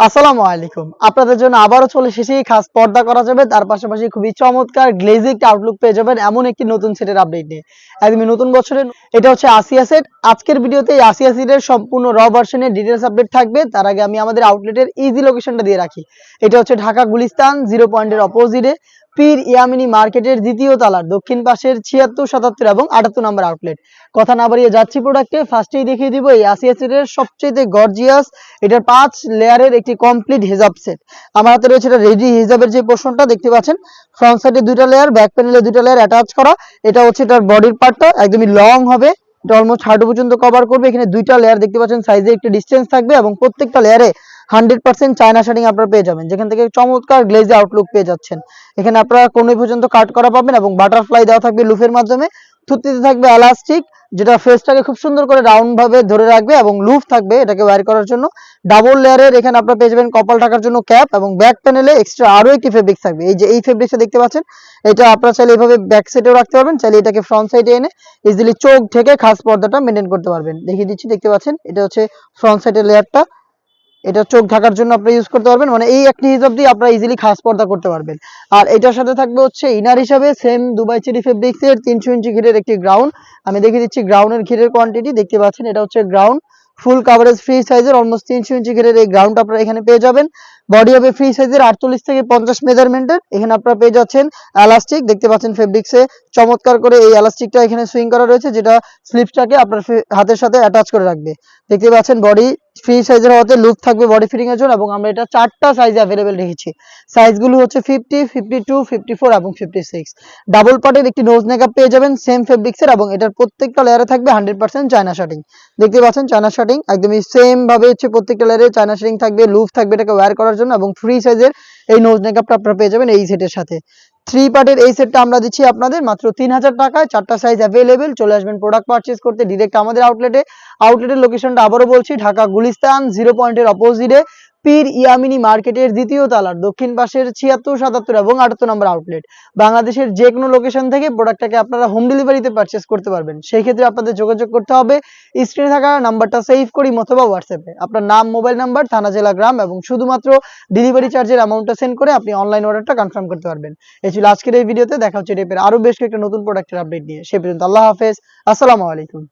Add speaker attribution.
Speaker 1: আসসালামু আলাইকুম। আপনাদের জন্য আবারও চলে এসেছি খাস পর্দা করা যাবে, তার পাশাপাশি খুবই চমৎকার গ্লেজি একটা আউটলুক পেয়ে যাবেন এমন একটি নতুন সেটের আপডেট নিয়ে। একদমই নতুন বছরের এটা হচ্ছে আসিয়া সেট। আজকের ভিডিওতে এই আসিয়া সেটের সম্পূর্ণ র ভার্সনের ডিটেইলস আপডেট থাকবে। তার আগে আমি আমাদের আউটলেটের ইজি লোকেশনটা দিয়ে রাখি। এটা হচ্ছে ঢাকা গুলিস্তান 0 পয়েন্টের অপোজিটে পীর ইয়ামিনী মার্কেটের দ্বিতীয় তলার দক্ষিণ পাশের 76, 77 এবং 78 নম্বর আউটলেট। কথা না বাড়িয়ে যাচ্ছি প্রোডাক্টে। ফার্স্টেই দেখিয়ে দিব এই আসিয়া সেটের সবচেয়ে গর্জিয়াস এটার 5 লেয়ারের একটি কমপ্লিট হিজাব সেট। আমার হাতে রয়েছে এটা রেডি হিজাবের যে পোর্শনটা দেখতে পাচ্ছেন, ফ্রন্ট সাইডে দুইটা লেয়ার, ব্যাক প্যানেলে দুইটা লেয়ার অ্যাটাচ করা। এটা হচ্ছে এটার বডির পার্টটা একদমই লং হবে, এটা অলমোস্ট হাঁটু পর্যন্ত কভার করবে। এখানে দুইটা লেয়ার দেখতে পাচ্ছেন, সাইজে একটু ডিসটেন্স থাকবে এবং প্রত্যেকটা লেয়ারে 100% চায়না শাড়িং আপনারা পেয়ে যাবেন, যেখান থেকে চমৎকার গ্লেজি আউটলুক পেয়ে যাচ্ছেন। এখানে আপনারা কোন পর্যন্ত কাট করা পাবেন এবং বাটারফ্লাই দেওয়া থাকবে লুফের মাধ্যমে। থুতনিতে থাকবে এলাস্টিক, যেটা ফেসটাকে খুব সুন্দর করে রাউন্ড ভাবে ধরে রাখবে এবং লুফ থাকবে এটাকে ওয়্যার করার জন্য। ডাবল লেয়ারের এখানে আপনারা পেয়ে যাবেন কপাল ঢাকার জন্য ক্যাপ এবং ব্যাক প্যানেলে এক্সট্রা আরো একটি ফেব্রিক থাকবে। এই যে এই ফেব্রিকটা দেখতে পাচ্ছেন, এটা আপনারা চাইলে এইভাবে ব্যাক সাইডেও রাখতে পারবেন, চাইলে এটাকে ফ্রন্ট সাইডে এনে ইজিলি চোখ ঢেকে খাস পর্দাটা মেনটেন করতে পারবেন। দেখিয়ে দিচ্ছি, দেখতে পাচ্ছেন এটা হচ্ছে ফ্রন্ট সাইডের লেয়ারটা, এটা চোখ ঢাকার জন্য আপনারা ইউজ করতে পারবেন। মানে এই একটি হিসাব দিয়ে আপনারা ইজিলি খাস পর্দা করতে পারবেন। আর এটার সাথে থাকবে হচ্ছে ইনার হিসাবে সেম দুবাই চেরি ফেব্রিক্সের 300 ইঞ্চি ঘিরের একটি গ্রাউন্ড। আমি দেখিয়ে দিচ্ছি গ্রাউন্ডের ঘিরের কোয়ান্টিটি দেখতে পাচ্ছেন, এটা হচ্ছে গ্রাউন্ড ফুল কাভারেজ ফ্রি সাইজের অলমোস্ট 300 ইঞ্চি ঘিরের এই গ্রাউন্ড আপনারা এখানে পেয়ে যাবেন। বডি হবে ফ্রি সাইজের 48 থেকে 50 মেজারমেন্টের। এখানে আপনারা পেয়ে যাচ্ছেন এলাস্টিক, দেখতে পাচ্ছেন ফেব্রিক্সে চমৎকার করে এই এলাস্টিকটা এখানে সুইং করা রয়েছে, যেটা স্লিপসটাকে আপনার হাতের সাথে অ্যাটাচ করে রাখবে। দেখতে পাচ্ছেন বডি ফ্রি সাইজের হওয়াতে লুক থাকবে বডি ফিটিং এর জন্য এবং আমরা এটা 4টা সাইজে अवेलेबल রেখেছি। সাইজগুলো হচ্ছে 50, 52, 54 এবং 56। ডাবল পার্টের একটি নোজ নেকআপ পেয়ে যাবেন সেম ফেব্রিক্সের এবং এটার প্রত্যেকটা লেয়ারে থাকবে 100% চায়না শাটিং। দেখতে পাচ্ছেন চায়না শাটিং একদমই সেম ভাবে হচ্ছে প্রত্যেকটা লেয়ারে চায়না শাটিং থাকবে, লুফ থাকবে এটাকে ওয়্যার করার জন্য এবং ফ্রি সাইজের এই নোজ নেকআপটা আপনারা পেয়ে যাবেন এই সেটের সাথে। 3 পার্টের এই সেটটা আমরা দিচ্ছি আপনাদের মাত্র 3000 টাকায়। 4টা সাইজ अवेलेबल। চলে আসবেন প্রোডাক্ট পারচেজ করতে ডিরেক্ট আমাদের আউটলেটে। আউটলেটের লোকেশনটা আবারও বলছি, ঢাকা গুলিস্তান 0 পয়েন্টের অপোজিটে পীর ইয়ামিনী মার্কেটের দ্বিতীয় তলার দক্ষিণ পাশের 76, 77 এবং 78 নম্বর আউটলেট। বাংলাদেশের যে কোনো লোকেশন থেকে প্রোডাক্টটাকে আপনারা হোম ডেলিভারিতে পারচেজ করতে পারবেন। সেই ক্ষেত্রে আপনাদের যোগাযোগ করতে হবে স্ক্রিনে থাকা নাম্বারটা সেভ করি অথবা হোয়াটসঅ্যাপে আপনার নাম, মোবাইল নাম্বার, থানা, জেলা, গ্রাম এবং শুধুমাত্র ডেলিভারি চার্জের অ্যামাউন্টটা সেন্ড করে আপনি অনলাইন অর্ডারটা কনফার্ম করতে পারবেন। এই ছিল আজকের এই ভিডিওতে। দেখা হচ্ছে টাইপের আরো বেশ কয়েকটা নতুন প্রোডাক্টের আপডেট নিয়ে। সে পর্যন্ত আল্লাহ হাফেজ, আসসালামু আলাইকুম।